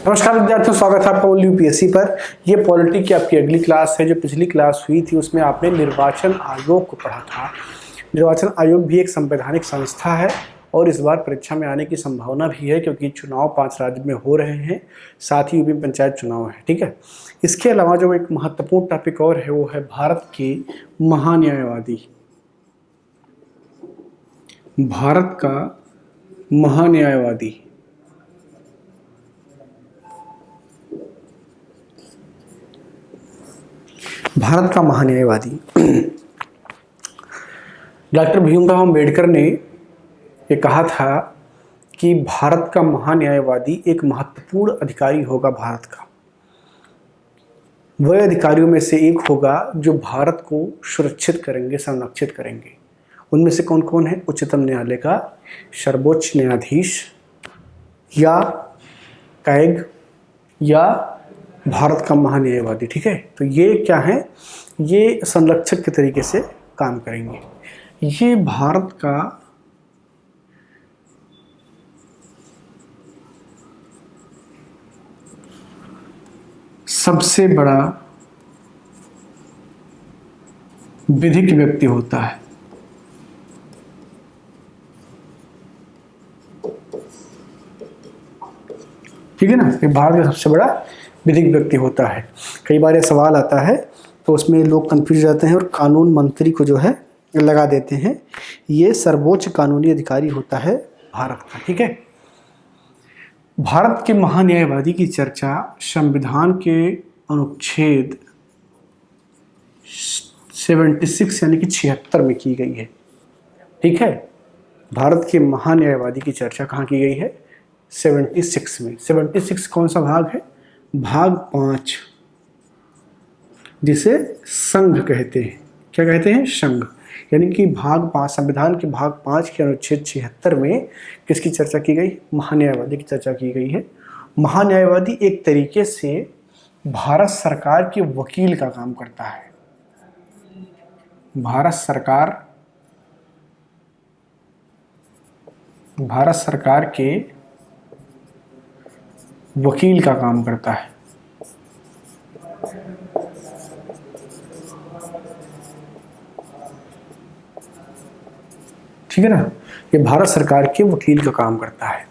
नमस्कार विद्यार्थियों, स्वागत है आपका यूपीएससी पर। ये पॉलिटी की आपकी अगली क्लास है। जो पिछली क्लास हुई थी उसमें आपने निर्वाचन आयोग को पढ़ा था। निर्वाचन आयोग भी एक संवैधानिक संस्था है और इस बार परीक्षा में आने की संभावना भी है क्योंकि चुनाव 5 राज्य में हो रहे हैं, साथ ही यूपी पंचायत चुनाव है। ठीक है, इसके अलावा जो एक महत्वपूर्ण टॉपिक और है वो है भारत के महान्यायवादी। भारत का महान्यायवादी भारत का महान्यायवादी डॉक्टर भीमराव अंबेडकर ने ये कहा था कि भारत का महान्यायवादी एक महत्वपूर्ण अधिकारी होगा। भारत का वह अधिकारियों में से एक होगा जो भारत को सुरक्षित करेंगे, संरक्षित करेंगे। उनमें से कौन कौन है? उच्चतम न्यायालय का सर्वोच्च न्यायाधीश या कैग या भारत का महान्यायवादी। ठीक है, तो ये क्या है? ये संरक्षक के तरीके से काम करेंगे। ये भारत का सबसे बड़ा विधिक व्यक्ति होता है। ठीक है ना, ये भारत का सबसे बड़ा विधिक व्यक्ति होता है। कई बार ये सवाल आता है तो उसमें लोग कंफ्यूज जाते हैं और कानून मंत्री को जो है लगा देते हैं। ये सर्वोच्च कानूनी अधिकारी होता है भारत का। ठीक है, भारत के महान्यायवादी की चर्चा संविधान के अनुच्छेद 76 यानी कि 76 में की गई है। ठीक है, भारत के महान्यायवादी की चर्चा कहाँ की गई है? 76 में। 76 कौन सा भाग है? भाग 5, जिसे संघ कहते हैं। क्या कहते हैं? संघ। यानी कि भाग 5, संविधान के भाग 5 के अनुच्छेद 76 में किसकी चर्चा की गई? महान्यायवादी की चर्चा की गई है। महान्यायवादी एक तरीके से भारत सरकार के वकील का काम करता है। भारत सरकार के वकील का काम करता है। ठीक है ना, ये भारत सरकार के वकील का काम करता है।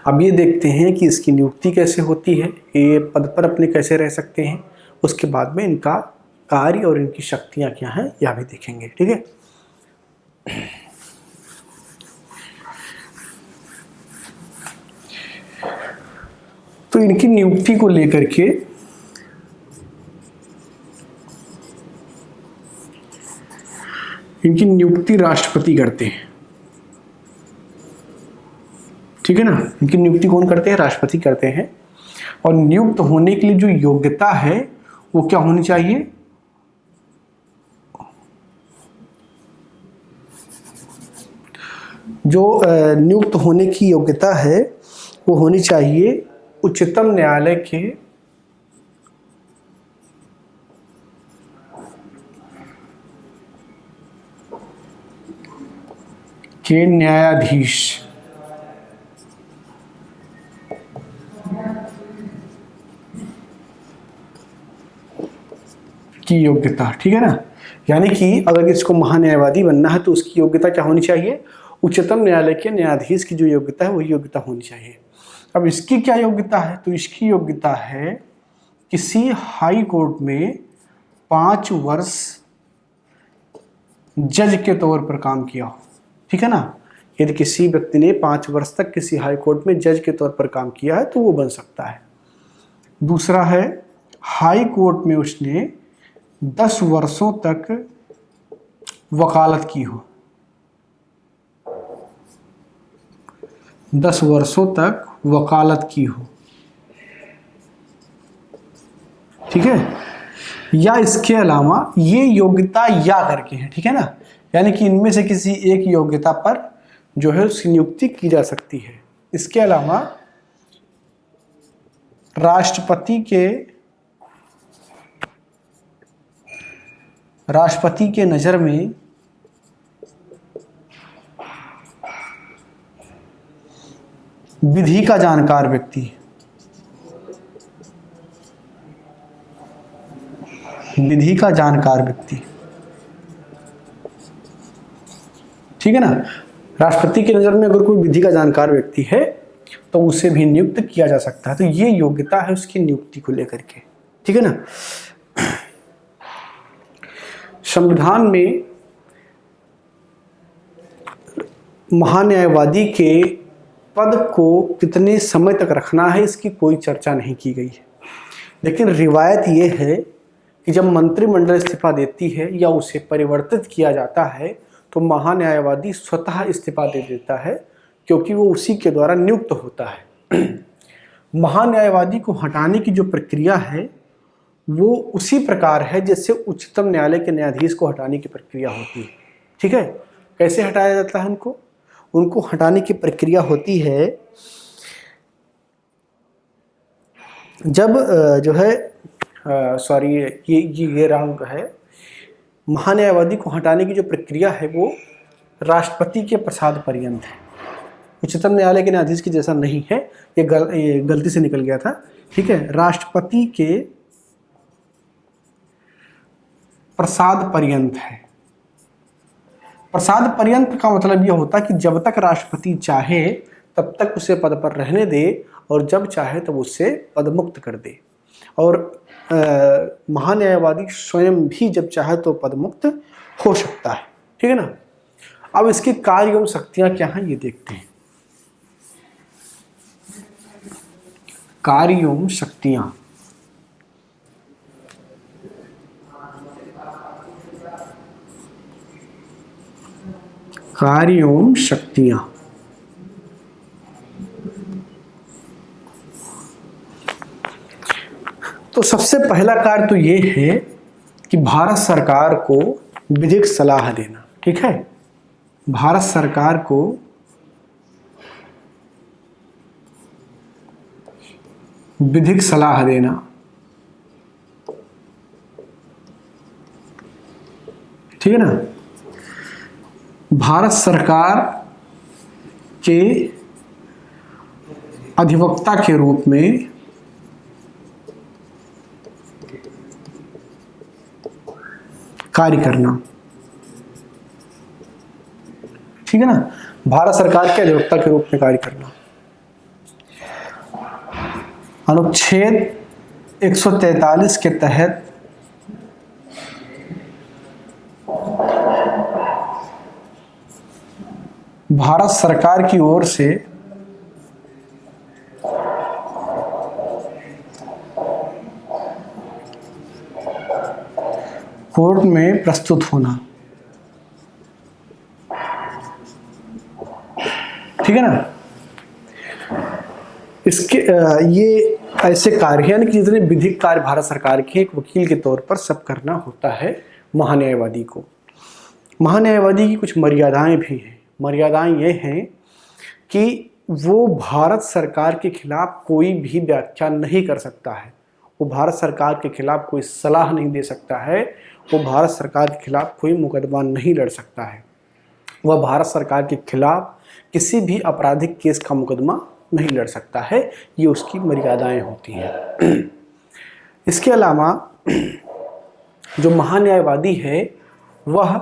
अब ये देखते हैं कि इसकी नियुक्ति कैसे होती है, ये पद पर अपने कैसे रह सकते हैं। उसके बाद में इनका कार्य और इनकी शक्तियां क्या हैं यह भी देखेंगे। ठीक है, तो इनकी नियुक्ति को लेकर के इनकी नियुक्ति राष्ट्रपति करते हैं। ठीक है ना, इनकी नियुक्ति कौन करते हैं? राष्ट्रपति करते हैं। और नियुक्त होने के लिए जो योग्यता है वो क्या होनी चाहिए? जो नियुक्त होने की योग्यता है वो होनी चाहिए उच्चतम न्यायालय के न्यायाधीश की योग्यता। ठीक है ना, यानी कि अगर इसको महान्यायवादी बनना है तो उसकी योग्यता क्या होनी चाहिए? उच्चतम न्यायालय के न्यायाधीश की जो योग्यता है वही योग्यता होनी चाहिए। अब इसकी क्या योग्यता है? तो इसकी योग्यता है किसी हाई कोर्ट में 5 वर्ष जज के तौर पर काम किया हो। ठीक है ना, यदि किसी व्यक्ति ने 5 वर्ष तक किसी हाई कोर्ट में जज के तौर पर काम किया है तो वो बन सकता है। दूसरा है हाई कोर्ट में उसने 10 वर्षों तक वकालत की हो। 10 वर्षों तक वकालत की हो। ठीक है, या इसके अलावा ये योग्यता या करके है। ठीक है ना, यानी कि इनमें से किसी एक योग्यता पर जो है उसकी नियुक्ति की जा सकती है। इसके अलावा राष्ट्रपति के नज़र में विधि का जानकार व्यक्ति, विधि का जानकार व्यक्ति, ठीक है ना। राष्ट्रपति की नज़र में अगर कोई विधि का जानकार व्यक्ति है तो उसे भी नियुक्त किया जा सकता है। तो ये योग्यता है उसकी नियुक्ति को लेकर के, ठीक है ना। संविधान में महान्यायवादी के पद को कितने समय तक रखना है इसकी कोई चर्चा नहीं की गई है, लेकिन रिवायत ये है कि जब मंत्रिमंडल इस्तीफा देती है या उसे परिवर्तित किया जाता है तो महान्यायवादी स्वतः इस्तीफा दे देता है, क्योंकि वो उसी के द्वारा नियुक्त होता है। महान्यायवादी को हटाने की जो प्रक्रिया है वो उसी प्रकार है जैसे उच्चतम न्यायालय के न्यायाधीश को हटाने की प्रक्रिया होती है, ठीक है। कैसे हटाया जाता है उनको हटाने की प्रक्रिया होती है जब जो है सॉरी ये रंग है, महान्यायवादी को हटाने की जो प्रक्रिया है वो राष्ट्रपति के प्रसाद पर्यंत है। उच्चतम न्यायालय के न्यायाधीश की जैसा नहीं है, ये गलती से निकल गया था, ठीक है। राष्ट्रपति के प्रसाद पर्यंत है। प्रसाद पर्यंत का मतलब यह होता है कि जब तक राष्ट्रपति चाहे तब तक उसे पद पर रहने दे और जब चाहे तब उसे पदमुक्त कर दे, और महान्यायवादी स्वयं भी जब चाहे तो पदमुक्त हो सकता है, ठीक है ना। अब इसके कार्य एवं शक्तियां क्या हैं ये देखते हैं। कार्य एवं शक्तियां, कार्य एवं शक्तियां, तो सबसे पहला कार्य तो ये है कि भारत सरकार को विधिक सलाह देना, ठीक है। भारत सरकार को विधिक सलाह देना, ठीक है ना। भारत सरकार के अधिवक्ता के रूप में कार्य करना, ठीक है ना। भारत सरकार के अधिवक्ता के रूप में कार्य करना। अनुच्छेद 143 के तहत भारत सरकार की ओर से कोर्ट में प्रस्तुत होना, ठीक है ना। इसके ये ऐसे कार्य हैं कि जितने विधिक कार्य भारत सरकार के एक वकील के तौर पर सब करना होता है महान्यायवादी को। महान्यायवादी की कुछ मर्यादाएं भी हैं। मर्यादाएं ये हैं कि वो भारत सरकार के खिलाफ कोई भी व्याख्या नहीं कर सकता है, वो भारत सरकार के खिलाफ कोई सलाह नहीं दे सकता है, वो भारत सरकार के खिलाफ कोई मुकदमा नहीं लड़ सकता है, वह भारत सरकार के खिलाफ किसी भी आपराधिक केस का मुकदमा नहीं लड़ सकता है। ये उसकी मर्यादाएं होती हैं। इसके अलावा जो महान्यायवादी है वह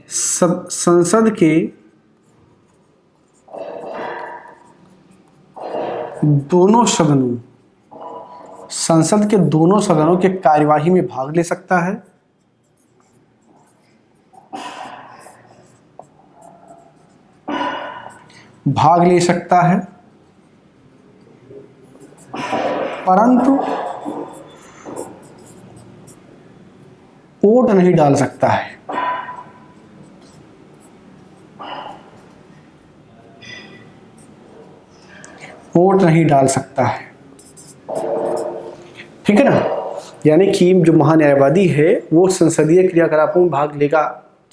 संसद के दोनों सदनों, संसद के दोनों सदनों के कार्यवाही में भाग ले सकता है, परंतु वोट नहीं डाल सकता है। वोट नहीं डाल सकता है, ठीक है ना। यानी कि जो महान्यायवादी है वो संसदीय क्रियाकलापों में भाग लेगा,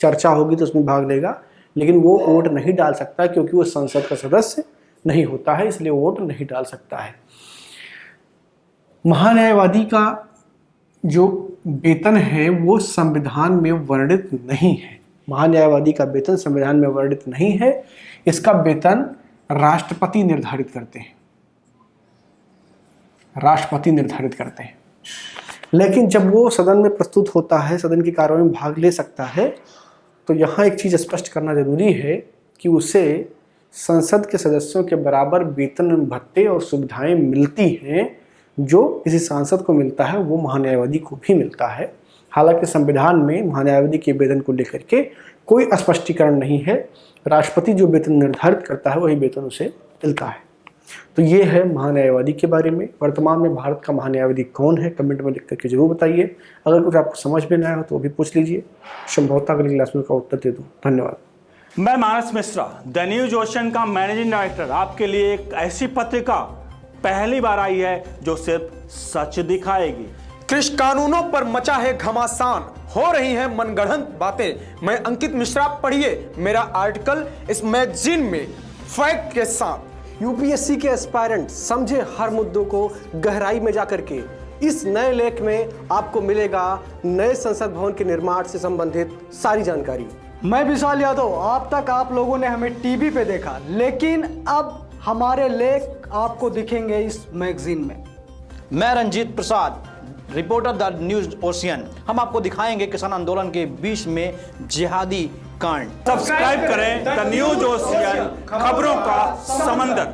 चर्चा होगी तो उसमें भाग लेगा, लेकिन वो वोट नहीं डाल सकता क्योंकि वो संसद का सदस्य नहीं होता है, इसलिए वोट नहीं डाल सकता है। महान्यायवादी का जो वेतन है वो संविधान में वर्णित नहीं है। महान्यायवादी का वेतन संविधान में वर्णित नहीं है। इसका वेतन राष्ट्रपति निर्धारित करते हैं, राष्ट्रपति निर्धारित करते हैं। लेकिन जब वो सदन में प्रस्तुत होता है, सदन की कार्रवाई में भाग ले सकता है, तो यहाँ एक चीज़ स्पष्ट करना जरूरी है कि उसे संसद के सदस्यों के बराबर वेतन, भत्ते और सुविधाएं मिलती हैं जो किसी सांसद को मिलता है, वो महान्यायवादी को भी मिलता है। हालांकि संविधान में महान्यायवादी के वेतन को लेकर के कोई स्पष्टीकरण नहीं है। राष्ट्रपति जो वेतन निर्धारित करता है वही वेतन उसे मिलता है। तो ये है महान्यायवादी के बारे में। वर्तमान में भारत का महान्यायवादी कौन है, कमेंट में लिख करके जरूर बताइए। अगर कुछ आपको समझ में ना आया हो तो वो भी पूछ लीजिए, संभवतः अगली क्लास में उसका उत्तर दे दूँ। धन्यवाद। मैं मानस मिश्रा, द न्यूज ओशन का मैनेजिंग डायरेक्टर, आपके लिए एक ऐसी पत्रिका पहली बार आई है जो सिर्फ सच दिखाएगी। कृषि कानूनों पर मचा है घमासान, हो रही हैं मनगढ़ंत बातें। मैं अंकित मिश्रा, पढ़िए मेरा आर्टिकल इस मैगजीन में फैक्ट के साथ। यूपीएससी के एस्पायरेंट समझे हर मुद्दों को गहराई में जाकर के। इस नए लेख में आपको मिलेगा नए संसद भवन के निर्माण से संबंधित सारी जानकारी। मैं विशाल यादव, अब तक आप लोगों ने हमें टीवी पे देखा, लेकिन अब हमारे लेख आपको दिखेंगे इस मैगजीन में। मैं Ranjit Prasad, reporter the news ocean. हम आपको दिखाएंगे किसान आंदोलन के बीच में जिहादी कांड। सब्सक्राइब करें द न्यूज ओशियन, खबरों का समंदर।